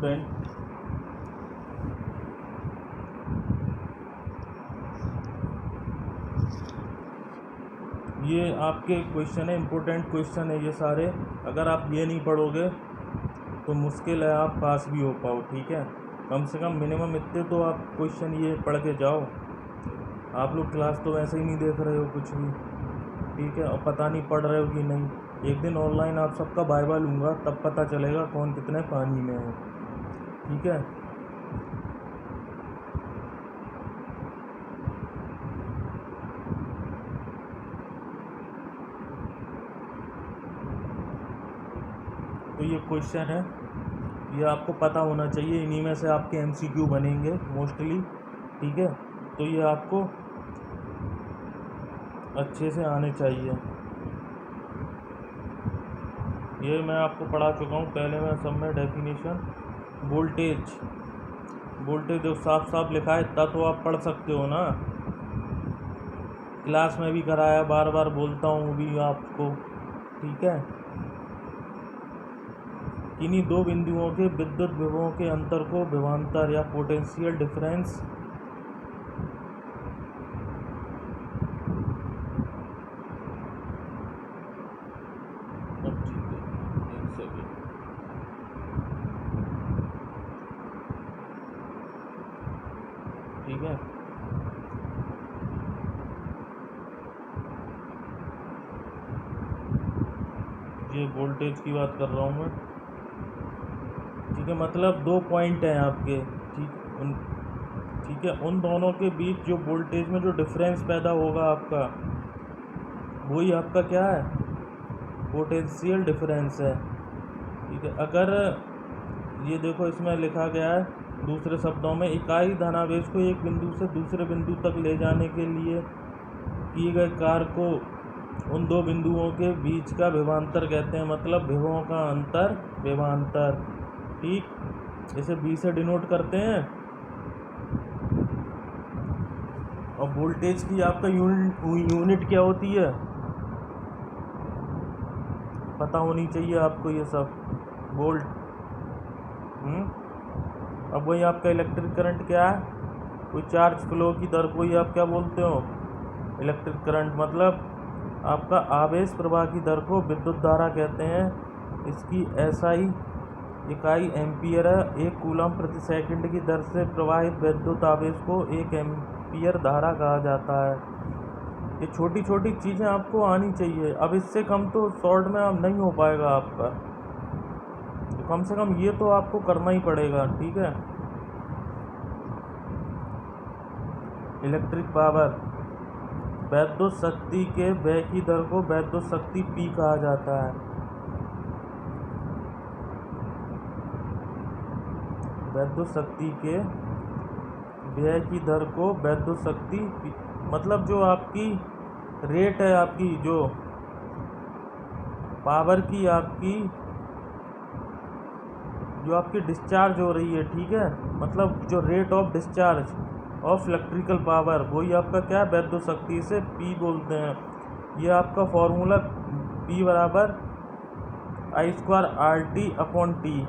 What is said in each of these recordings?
Student, ये आपके question है, इम्पोर्टेंट क्वेश्चन है ये सारे। अगर आप ये नहीं पढ़ोगे तो मुश्किल है आप पास भी हो पाओ, ठीक है। कम से कम मिनिमम इतने तो आप क्वेश्चन ये पढ़ के जाओ। आप लोग क्लास तो वैसे ही नहीं देख रहे हो कुछ भी, ठीक है, और पता नहीं पढ़ रहे हो कि नहीं। एक दिन ऑनलाइन आप सबका वाइवा लूँगा, तब पता चलेगा कौन कितने पानी में है, ठीक है। तो ये क्वेश्चन है, ये आपको पता होना चाहिए। इन्हीं में से आपके MCQ बनेंगे मोस्टली, ठीक है। तो ये आपको अच्छे से आने चाहिए। ये मैं आपको पढ़ा चुका हूँ पहले, मैं सब में डेफिनेशन। वोल्टेज जो साफ साफ लिखा है इतना तो आप पढ़ सकते हो ना। क्लास में भी कराया, बार बार बोलता हूँ भी आपको, ठीक है। किन्हीं दो बिंदुओं के विद्युत विभवों के अंतर को विभवांतर या पोटेंशियल डिफरेंस ठीक है। ये वोल्टेज की बात कर रहा हूँ मैं, ठीक है। मतलब दो पॉइंट हैं आपके, ठीक है। उन दोनों के बीच जो वोल्टेज में जो डिफरेंस पैदा होगा आपका, वही आपका क्या है, पोटेंशियल डिफरेंस है, ठीक है। अगर ये देखो इसमें लिखा गया है दूसरे शब्दों में, इकाई धनावेश को एक बिंदु से दूसरे बिंदु तक ले जाने के लिए किए गए कार्य को उन दो बिंदुओं के बीच का विभवांतर कहते हैं। मतलब विभवों का अंतर विभवांतर, ठीक। इसे B से डिनोट करते हैं। और वोल्टेज की आपका यूनिट क्या होती है, पता होनी चाहिए आपको ये सब, वोल्ट। अब वही आपका इलेक्ट्रिक करंट क्या है, कोई चार्ज फ्लो की दर को ही आप क्या बोलते हो, इलेक्ट्रिक करंट। मतलब आपका आवेश प्रवाह की दर को विद्युत धारा कहते हैं। इसकी SI इकाई एम्पियर है। 1 कूलम प्रति सेकंड की दर से प्रवाहित विद्युत आवेश को 1 एम्पियर धारा कहा जाता है। ये छोटी छोटी चीज़ें आपको आनी चाहिए। अब इससे कम तो शॉर्ट में अब नहीं हो पाएगा आपका, तो कम से कम ये तो आपको करना ही पड़ेगा, ठीक है। इलेक्ट्रिक पावर, वैद्युत शक्ति के व्यय की दर को वैद्युत शक्ति P कहा जाता है। वैद्युत शक्ति के व्यय की दर को वैद्युत शक्ति P, मतलब जो आपकी रेट है, आपकी जो पावर की आपकी जो आपकी डिस्चार्ज हो रही है, ठीक है। मतलब जो rate of discharge of electrical power, वही आपका क्या है, वैद्युत शक्ति, से P बोलते हैं। ये आपका फॉर्मूला P बराबर I² RT/T,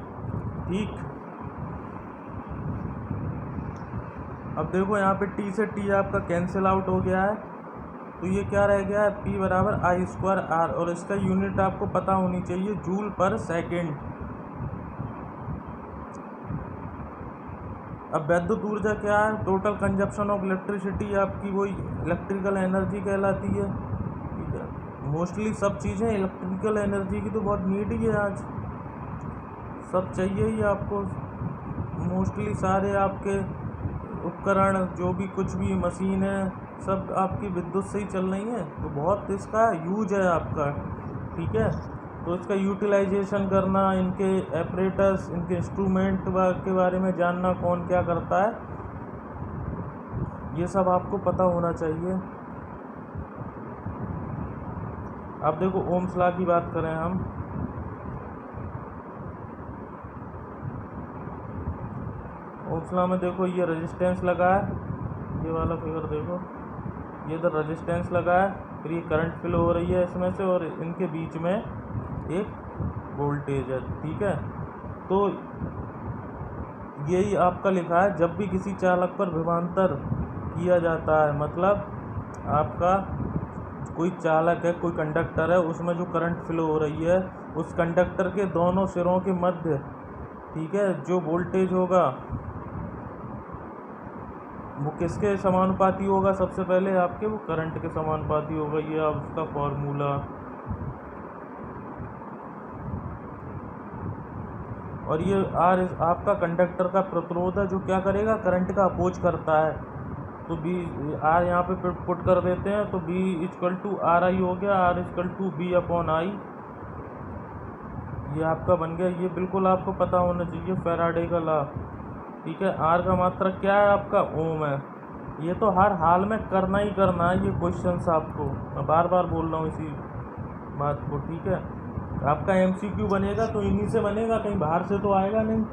ठीक। अब देखो यहाँ पे T से T आपका कैंसिल आउट हो गया है, तो ये क्या रह गया है, P बराबर I² R। और इसका यूनिट आपको पता होनी चाहिए, जूल पर सेकेंड। अब वैद्युत ऊर्जा क्या है, टोटल कंजप्शन ऑफ इलेक्ट्रिसिटी, आपकी वही इलेक्ट्रिकल एनर्जी कहलाती है, ठीक है। मोस्टली सब चीज़ें इलेक्ट्रिकल एनर्जी की तो बहुत नीड ही है आज, सब चाहिए ही आपको। मोस्टली सारे आपके उपकरण, जो भी कुछ भी मशीन है, सब आपकी विद्युत से ही चल रही है, तो बहुत इसका यूज है आपका, ठीक है। तो इसका यूटिलाइजेशन करना, इनके एपरेटस, इनके इंस्ट्रूमेंट के बारे में जानना, कौन क्या करता है, ये सब आपको पता होना चाहिए। अब देखो ओम्स लॉ की बात करें हम, ओम्स लॉ में देखो ये रेजिस्टेंस लगा है, ये वाला फिगर देखो, ये इधर रेजिस्टेंस लगा है, फिर ये करंट फ्लो हो रही है इसमें से, और इनके बीच में एक वोल्टेज है, ठीक है। तो यही आपका लिखा है, जब भी किसी चालक पर विभवांतर किया जाता है, मतलब आपका कोई चालक है, कोई कंडक्टर है, उसमें जो करंट फ्लो हो रही है, उस कंडक्टर के दोनों सिरों के मध्य, ठीक है, जो वोल्टेज होगा वो किसके समानुपाती होगा? सबसे पहले आपके वो करंट के समानुपाती होगा। ये आप उसका फॉर्मूला। और ये आर आपका कंडक्टर का प्रतिरोध है, जो क्या करेगा? करंट का अपोज करता है। तो बी आर यहाँ पे पुट कर देते हैं, तो B equal to R I हो गया, R equal to B upon I. ये आपका बन गया। ये बिल्कुल आपको पता होना चाहिए, फैराडे का लॉ। ठीक है। आर का मात्रक क्या है? आपका ओम है। ये तो हर हाल में करना ही करना है ये क्वेश्चंस आपको, मैं बार बार बोल रहा हूँ इसी बात को। ठीक है। आपका एमसीक्यू बनेगा तो इन्हीं से बनेगा, कहीं बाहर से तो आएगा नहीं।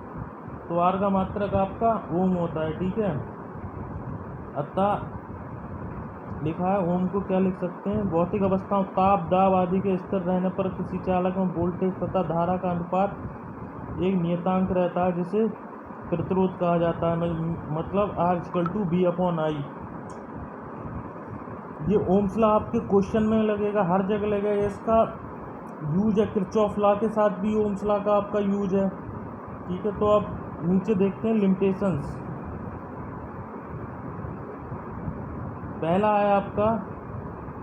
तो आर का मात्रक आपका ओम होता है। ठीक है। अतः लिखा है, ओम को क्या लिख सकते हैं? भौतिक अवस्थाओं ताप, दाब आदि के स्थिर रहने पर किसी चालक में वोल्टेज तथा धारा का अनुपात एक नियतांक रहता है, जिसे प्रतिरोध कहा जाता है। मतलब R equal to B upon I. ये ओम्स लॉ आपके क्वेश्चन में लगेगा, हर जगह लगेगा। इसका यूज है किरचॉफ लॉ के साथ भी, ओम्स लॉ का आपका यूज है। ठीक है। तो अब नीचे देखते हैं लिमिटेशंस। पहला है आपका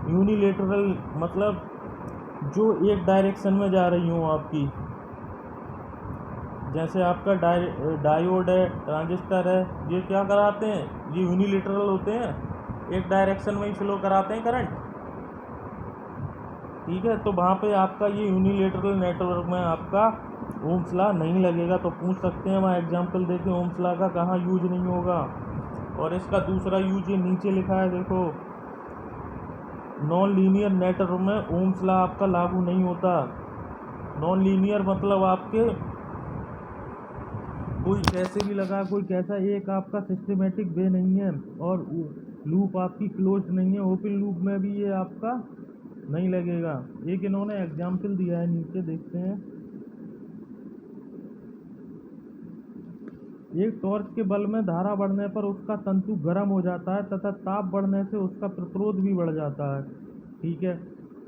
यूनिलेटरल, मतलब जो एक डायरेक्शन में जा रही हूँ आपकी, जैसे आपका डायोड है, ट्रांजिस्टर है, ये क्या कराते हैं? ये यूनिलेटरल होते हैं, एक डायरेक्शन में ही फ्लो कराते हैं करंट। ठीक है। तो वहाँ पे आपका ये यूनिलेटरल नेटवर्क में आपका ओम्स लॉ नहीं लगेगा। तो पूछ सकते हैं, वहाँ एग्जाम्पल देके ओम्स लॉ का कहाँ यूज नहीं होगा। और इसका दूसरा यूज ये नीचे लिखा है, देखो, नॉन लीनियर नेटवर्क में ओम्स लॉ आपका लागू नहीं होता। नॉन लीनियर मतलब आपके कोई कैसे भी लगा, कोई कैसा, एक आपका सिस्टमेटिक वे नहीं है, और लूप आपकी क्लोज नहीं है। ओपन लूप में भी ये आपका नहीं लगेगा। एक इन्होंने एग्जाम्पल दिया है, नीचे देखते हैं। एक टॉर्च के बल्ब में धारा बढ़ने पर उसका तंतु गर्म हो जाता है तथा ताप बढ़ने से उसका प्रतिरोध भी बढ़ जाता है। ठीक है।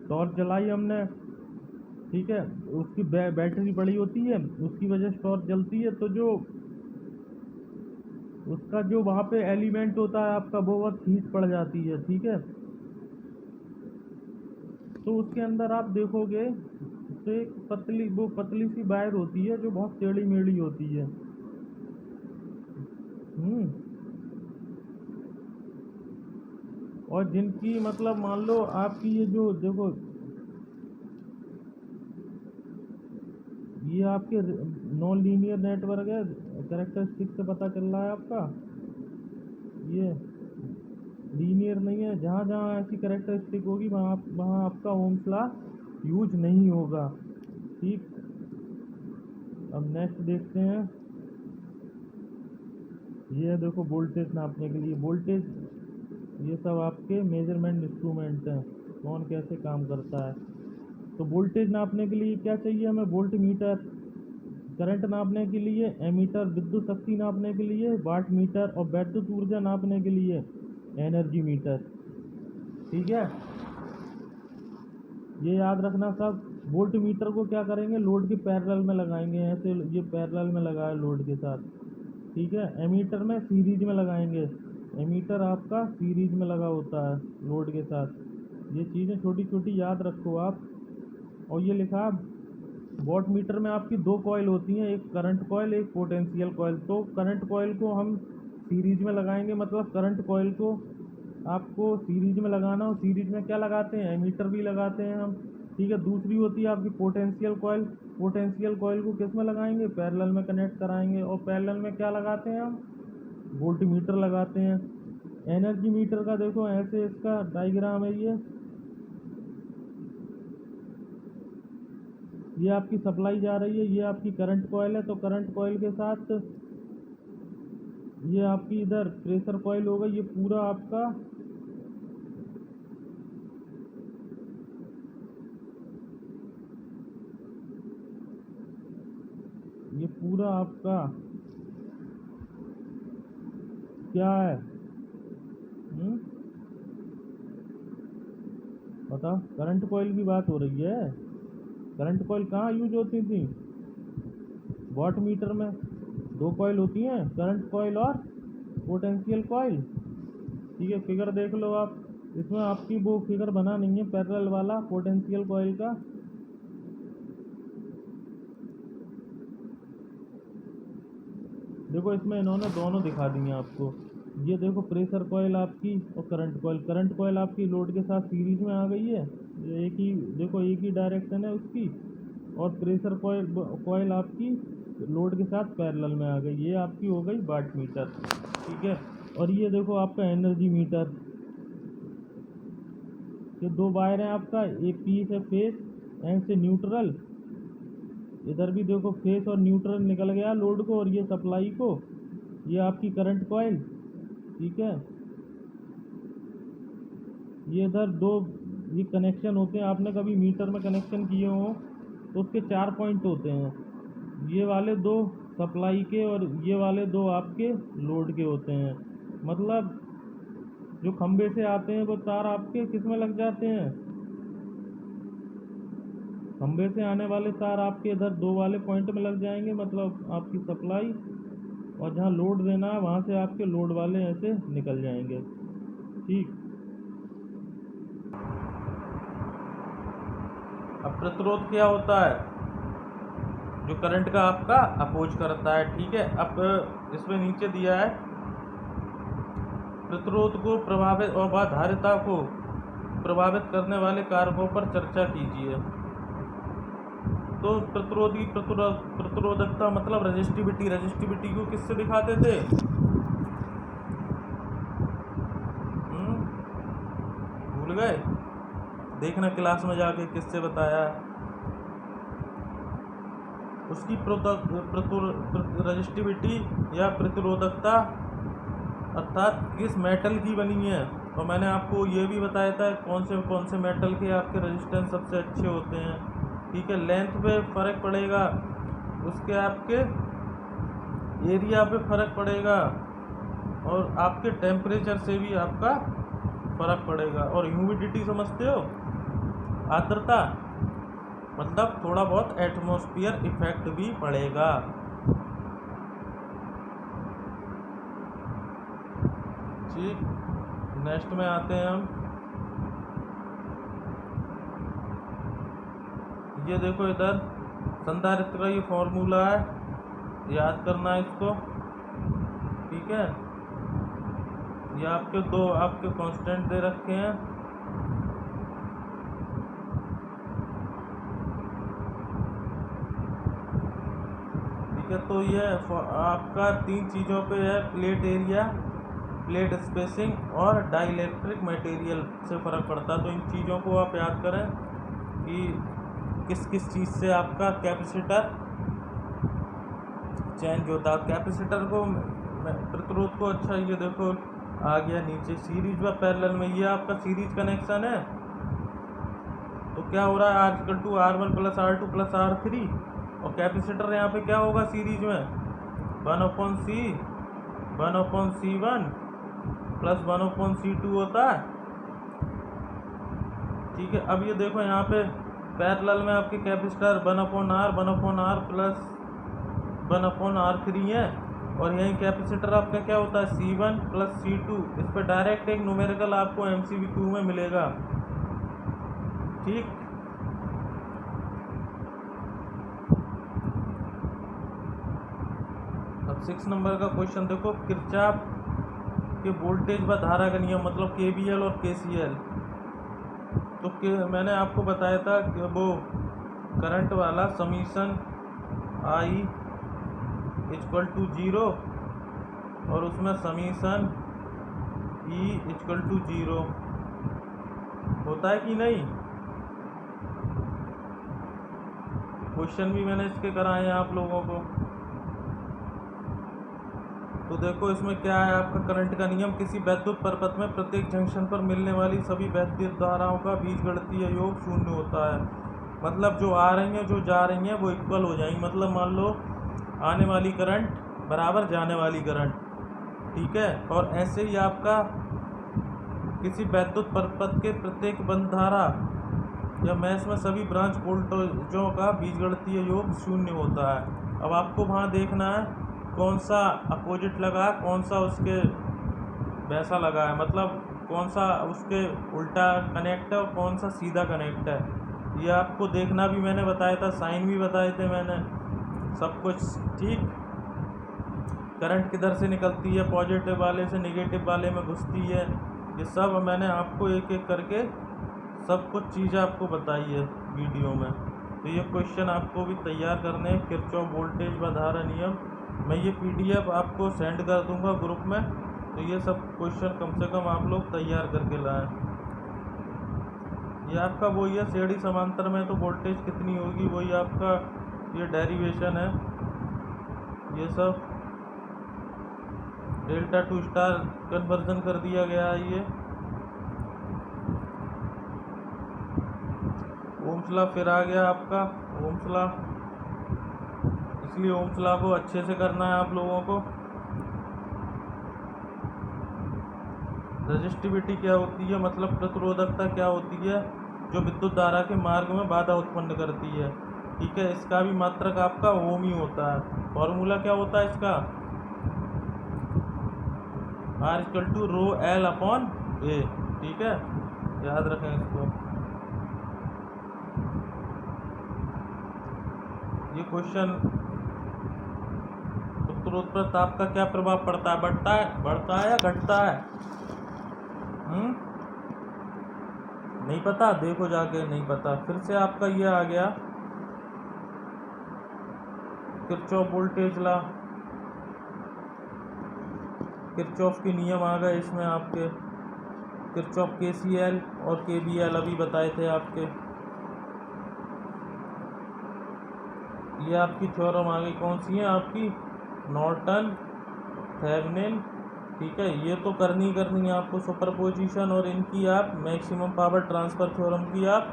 टॉर्च जलाई हमने, ठीक है, उसकी बैटरी बड़ी होती है, उसकी वजह से टॉर्च जलती है। तो जो उसका जो वहाँ पे एलिमेंट होता है आपका, वो बहुत हीट पड़ जाती है। ठीक है। तो उसके अंदर आप देखोगे तो एक पतली सी वायर होती है, जो बहुत टेढ़ी मेढ़ी होती है। और जिनकी मतलब मान लो आपकी ये जो देखो, ये आपके नॉन लीनियर नेटवर्क है, कैरेक्टरिस्टिक से पता चल रहा है आपका, ये लीनियर नहीं है। जहाँ जहाँ ऐसी कैरेक्टरिस्टिक होगी वहाँ आपका ओम्स लॉ यूज नहीं होगा। ठीक। अब नेक्स्ट देखते हैं। ये देखो, वोल्टेज नापने के लिए वोल्टेज, ये सब आपके मेजरमेंट इंस्ट्रूमेंट हैं, कौन कैसे काम करता है। तो वोल्टेज नापने के लिए क्या चाहिए हमें? Volt meter. करंट नापने के लिए एमीटर। विद्युत शक्ति नापने के लिए वाट मीटर। और वैद्युत ऊर्जा नापने के लिए एनर्जी मीटर। ठीक है। ये याद रखना सब। वोल्ट मीटर को क्या करेंगे? लोड के पैरेलल में लगाएंगे, ऐसे ये पैरेलल में लगा है लोड के साथ। ठीक है। एमीटर में सीरीज में लगाएंगे, एमीटर आपका सीरीज में लगा होता है लोड के साथ। ये चीज़ें छोटी छोटी याद रखो आप। और ये लिखा, वॉट मीटर में आपकी दो कॉइल होती हैं, एक करंट कॉइल, एक पोटेंशियल कॉइल। तो करंट कॉइल को हम सीरीज में लगाएंगे, मतलब करंट कॉइल को आपको सीरीज में लगाना हो। सीरीज में क्या लगाते हैं? एमीटर भी लगाते हैं हम। ठीक है। दूसरी होती है आपकी पोटेंशियल कॉइल। पोटेंशियल कॉइल को किस में लगाएंगे? पैरेलल में कनेक्ट कराएंगे। और पैरेलल में क्या लगाते हैं हम? वोल्ट मीटर लगाते हैं। एनर्जी मीटर का देखो, ऐसे इसका डायग्राम है। ये आपकी सप्लाई जा रही है, ये आपकी करंट कॉइल है। तो करंट कॉइल के साथ ये आपकी इधर प्रेशर कॉइल होगा। ये पूरा आपका ये पूरा आपका क्या है? बताओ, करंट कॉइल की बात हो रही है। करंट कॉइल कहाँ यूज होती थी? वॉट मीटर में 2 कॉइल होती हैं, करंट कॉइल और पोटेंशियल कॉइल। ठीक है, फिगर देख लो आप। इसमें आपकी वो फिगर बना नहीं है पैरेलल वाला पोटेंशियल कॉइल का। देखो इसमें इन्होंने दोनों दिखा दी हैं आपको। ये देखो प्रेशर कॉइल आपकी और करंट कॉइल। करंट कॉइल आपकी लोड के साथ सीरीज में आ गई है, ये एक ही देखो एक ही डायरेक्शन है उसकी। और प्रेशर कॉइल आपकी लोड के साथ पैरेलल में आ गई। ये आपकी हो गई वाट मीटर। ठीक है, और ये देखो आपका एनर्जी मीटर। ये 2 वायर हैं आपका, एक पी से फेस, एन से न्यूट्रल। इधर भी देखो फेस और न्यूट्रल निकल गया लोड को और ये सप्लाई को। ये आपकी करंट कॉइल। ठीक है, ये इधर 2 ये कनेक्शन होते हैं। आपने कभी मीटर में कनेक्शन किए हो तो उसके 4 पॉइंट होते हैं। ये वाले 2 सप्लाई के और ये वाले 2 आपके लोड के होते हैं। मतलब जो खंबे से आते हैं वो तार आपके किस में लग जाते हैं? खंबे से आने वाले तार आपके इधर 2 वाले पॉइंट में लग जाएंगे, मतलब आपकी सप्लाई। और जहाँ लोड देना है वहाँ से आपके लोड वाले ऐसे निकल जाएंगे। ठीक, अब प्रतिरोध क्या होता है? जो करंट का आपका अपोज करता है। ठीक है, अब इसमें नीचे दिया है प्रतिरोध को प्रभावित और बाधारिता को प्रभावित करने वाले कारकों पर चर्चा कीजिए। तो प्रतिरोधकता मतलब रेजिस्टिविटी। रेजिस्टिविटी को किससे दिखाते थे? भूल गए? देखना क्लास में जाके किससे बताया। उसकी रेजिस्टिविटी या प्रतिरोधकता अर्थात किस मेटल की बनी है। और मैंने आपको ये भी बताया था कौन से मेटल के आपके रेजिस्टेंस सबसे अच्छे होते हैं। ठीक है, लेंथ पे फ़र्क पड़ेगा, उसके आपके एरिया पे फ़र्क पड़ेगा, और आपके टेम्परेचर से भी आपका फ़र्क पड़ेगा। और ह्यूमिडिटी समझते हो? आर्द्रता मतलब थोड़ा बहुत एटमॉस्फेयर इफेक्ट भी पड़ेगा। ठीक, नेक्स्ट में आते हैं हम। ये देखो इधर संधारित्र का ये फॉर्मूला है, याद करना है इसको। ठीक है, ये आपके 2 आपके कांस्टेंट दे रखे हैं। ठीक है, तो ये आपका 3 चीज़ों पे है, प्लेट एरिया, प्लेट स्पेसिंग और डाइलेक्ट्रिक मटेरियल से फ़र्क पड़ता है। तो इन चीज़ों को आप याद करें कि किस किस चीज़ से आपका कैपेसिटर चेंज होता है। कैपेसिटर को प्रतिरोध को, अच्छा ये देखो आ गया नीचे सीरीज व पैरेलल में। ये आपका सीरीज कनेक्शन है, तो क्या हो रहा है R=R1 + R2 + R3। और कैपेसिटर यहाँ पे क्या होगा सीरीज में? 1/C1 + 1/C2 होता है। ठीक है, अब ये देखो यहाँ पे पैरेलल में आपके कैपेसिटर 1/R 1/R + 1/R3 है। और यही कैपेसिटर आपका क्या होता है? C1 + C2। इस पर डायरेक्ट एक न्यूमेरिकल आपको MCQ में मिलेगा। ठीक, अब 6 नंबर का क्वेश्चन देखो। किरचॉफ के वोल्टेज व धारा का नियम मतलब KVL और KCL। तो मैंने आपको बताया था कि वो करंट वाला समीशन I = 0 और उसमें समीशन E = 0 होता है कि नहीं? क्वेश्चन भी मैंने इसके कराए हैं आप लोगों को। तो देखो इसमें क्या है आपका करंट का नियम। किसी वैद्युत परिपथ में प्रत्येक जंक्शन पर मिलने वाली सभी वैद्युत धाराओं का बीजगणितीय योग 0 होता है। मतलब जो आ रही हैं जो जा रही हैं वो इक्वल हो जाएंगी। मतलब मान लो आने वाली करंट बराबर जाने वाली करंट। ठीक है। और ऐसे ही आपका किसी वैद्युत परिपथ के प्रत्येक बंध धारा या मैश में सभी ब्रांच वोल्टेजों का बीजगणितीय योग शून्य होता है। अब आपको वहाँ देखना है कौन सा अपोजिट लगा है, कौन सा उसके वैसा लगा है, मतलब कौन सा उसके उल्टा कनेक्ट है और कौन सा सीधा कनेक्ट है। ये आपको देखना भी मैंने बताया था, साइन भी बताए थे मैंने, सब कुछ ठीक। करंट किधर से निकलती है, पॉजिटिव वाले से नेगेटिव वाले में घुसती है, ये सब मैंने आपको एक एक करके सब कुछ चीज़ें आपको बताई है वीडियो में। तो ये क्वेश्चन आपको भी तैयार करने हैं, किरचॉफ वोल्टेज व धारा नियम। मैं ये PDF आपको सेंड कर दूंगा ग्रुप में, तो ये सब क्वेश्चन कम से कम आप लोग तैयार करके लाएं। ये आपका वही है, सीढ़ी समांतर में तो वोल्टेज कितनी होगी, वही आपका ये डेरिवेशन है। ये सब डेल्टा टू स्टार कन्वर्जन कर दिया गया है। ये ओम्स लॉ फिर आ गया आपका ओम्स लॉ, इसलिए ओम्स लॉ को अच्छे से करना है आप लोगों को। रेजिस्टिविटी क्या होती है, मतलब प्रतिरोधकता क्या होती है, जो विद्युत धारा के मार्ग में बाधा उत्पन्न करती है, ठीक है। इसका भी मात्रक आपका ओम ही होता है। फॉर्मूला क्या होता है इसका, R=ρL/A, ठीक है, याद रखें इसको। ये क्वेश्चन, प्रतिरोध पर ताप का क्या प्रभाव पड़ता है, बढ़ता है या घटता है? नहीं पता, देखो जाके, नहीं पता। फिर से आपका ये आ गया किरचॉफ वोल्टेज लॉ, किरचॉफ के नियम आ गए इसमें आपके। किरचॉफ KCL और KVL अभी बताए थे आपके। ये आपकी थ्योरम आ गई, कौन सी है आपकी, नॉर्टन, थेवेनिन, ठीक है। ये तो करनी है आपको, सुपरपोजिशन, और इनकी आप मैक्सिमम पावर ट्रांसफ़र थ्योरम की आप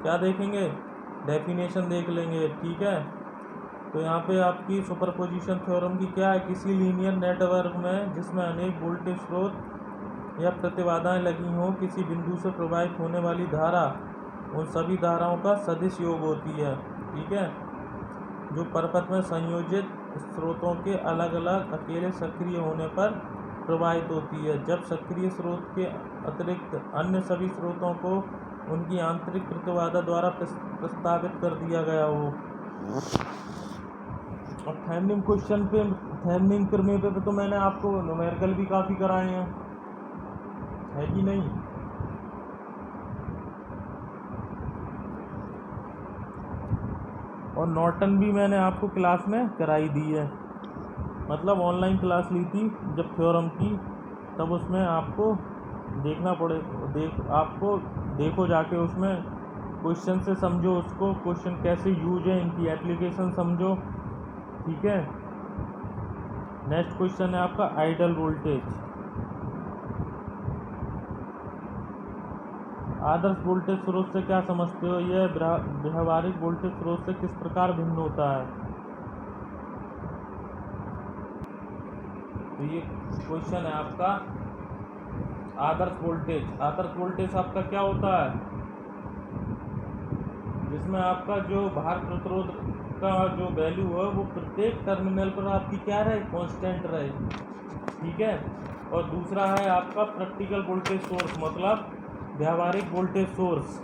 क्या देखेंगे, डेफिनेशन देख लेंगे, ठीक है। तो यहाँ पे आपकी सुपरपोजिशन थ्योरम की क्या है, किसी लीनियर नेटवर्क में जिसमें अनेक वोल्टेज स्रोत या प्रतिबाधाएं लगी हों, किसी बिंदु से प्रवाहित होने वाली धारा उन सभी धाराओं का सदिश योग होती है, ठीक है, जो परिपथ में संयोजित स्रोतों के अलग अलग अकेले सक्रिय होने पर प्रवाहित होती है, जब सक्रिय स्रोत के अतिरिक्त अन्य सभी स्रोतों को उनकी आंतरिक प्रतिबाधा द्वारा प्रस्तावित कर दिया गया हो। और थेवेनिन क्वेश्चन पे, थेवेनिन प्रमेय पे तो मैंने आपको न्यूमेरिकल भी काफ़ी कराए हैं, है कि नहीं। और नॉर्टन भी मैंने आपको क्लास में कराई दी है, मतलब ऑनलाइन क्लास ली थी जब थ्योरम की, तब उसमें आपको देखना पड़े, आपको देखो जाके उसमें क्वेश्चन से समझो उसको, क्वेश्चन कैसे यूज है, इनकी एप्लीकेशन समझो, ठीक है। नेक्स्ट क्वेश्चन है आपका आइडल वोल्टेज। आदर्श वोल्टेज स्रोत से क्या समझते हो, यह व्यावहारिक वोल्टेज स्रोत से किस प्रकार भिन्न होता है। तो ये क्वेश्चन है आपका आदर्श वोल्टेज। आदर्श वोल्टेज आपका क्या होता है, जिसमें आपका जो भार प्रतिरोध का जो वैल्यू है वो प्रत्येक टर्मिनल पर आपकी क्या रहे, कांस्टेंट रहे, ठीक है। और दूसरा है आपका प्रैक्टिकल वोल्टेज सोर्स, मतलब व्यावहारिक वोल्टेज सोर्स।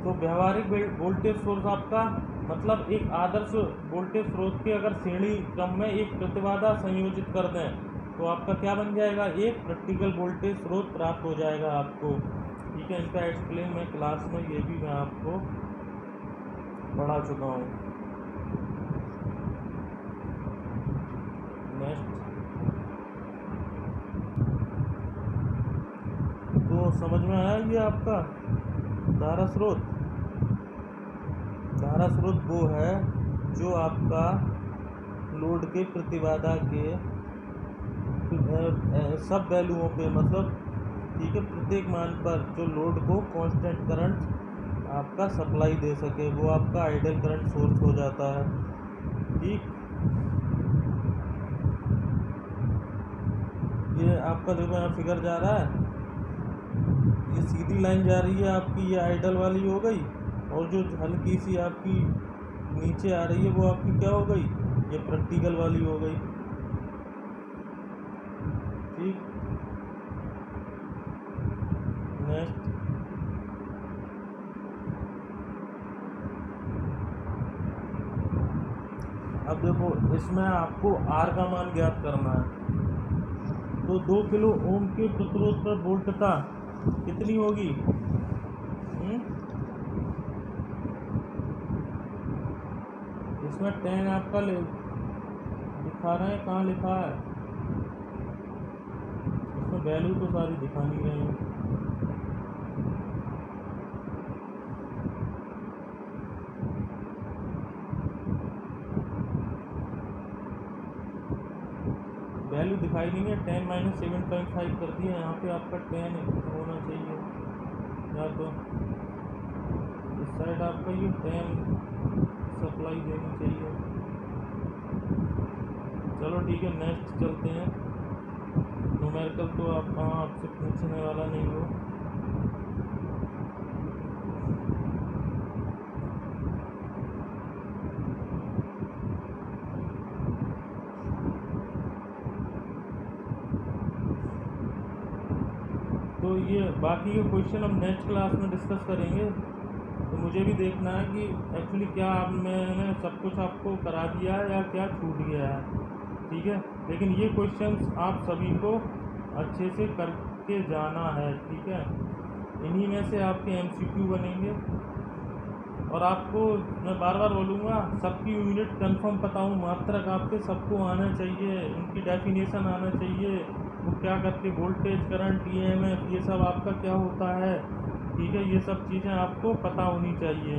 तो व्यावहारिक वोल्टेज सोर्स आपका मतलब एक आदर्श वोल्टेज स्रोत के अगर श्रेणी क्रम में एक प्रतिबाधा संयोजित कर दें तो आपका क्या बन जाएगा, एक प्रैक्टिकल वोल्टेज स्रोत प्राप्त हो जाएगा आपको, ठीक है। इनका एक्सप्लेन मैं क्लास में ये भी मैं आपको पढ़ा चुका हूँ। नेक्स्ट, तो समझ में आया ये आपका धारा स्रोत। धारा स्रोत वो है जो आपका लोड के प्रतिबाधा के सब वैल्यूओं पे, मतलब ठीक है, प्रत्येक मान पर जो लोड को कांस्टेंट करंट आपका सप्लाई दे सके, वो आपका आइडियल करंट सोर्स हो जाता है, ठीक। ये आपका देखो यहाँ फिगर जा रहा है, ये सीधी लाइन जा रही है आपकी, ये आइडल वाली हो गई, और जो हल्की सी आपकी नीचे आ रही है वो आपकी क्या हो गई, ये प्रैक्टिकल वाली हो गई। ठीक, नेक्स्ट। अब देखो इसमें आपको R का मान ज्ञात करना है, तो 2 किलो ओम के प्रतिरोध पर वोल्टता कितनी होगी? इसमें 10 आपका दिखा रहे हैं, कहाँ लिखा है? इसमें वैल्यू तो सारी दिखा नहीं रहे हैं। वैल्यू दिखाई नहीं है, 10 - 7.5 कर दिया, यहाँ पे आपका 10 होना चाहिए, या तो इस साइड आपका ये 10 सप्लाई देनी चाहिए। चलो ठीक है, नेक्स्ट चलते हैं। न्यूमेरिकल तो आप कहाँ आपसे पूछने वाला नहीं हो। तो ये बाकी के क्वेश्चन हम नेक्स्ट क्लास में डिस्कस करेंगे। तो मुझे भी देखना है कि एक्चुअली क्या मैंने सब कुछ आपको करा दिया है या क्या छूट गया है, ठीक है। लेकिन ये क्वेश्चंस आप सभी को अच्छे से करके जाना है, ठीक है। इन्हीं में से आपके MCQ बनेंगे। और आपको मैं बार बार बोलूँगा, सबकी यूनिट कंफर्म पता हूँ, मात्रक आपके सबको आना चाहिए, उनकी डेफिनेशन आना चाहिए, वो क्या करते, वोल्टेज, करंट, EMF, ये सब आपका क्या होता है, ठीक है। ये सब चीज़ें आपको पता होनी चाहिए।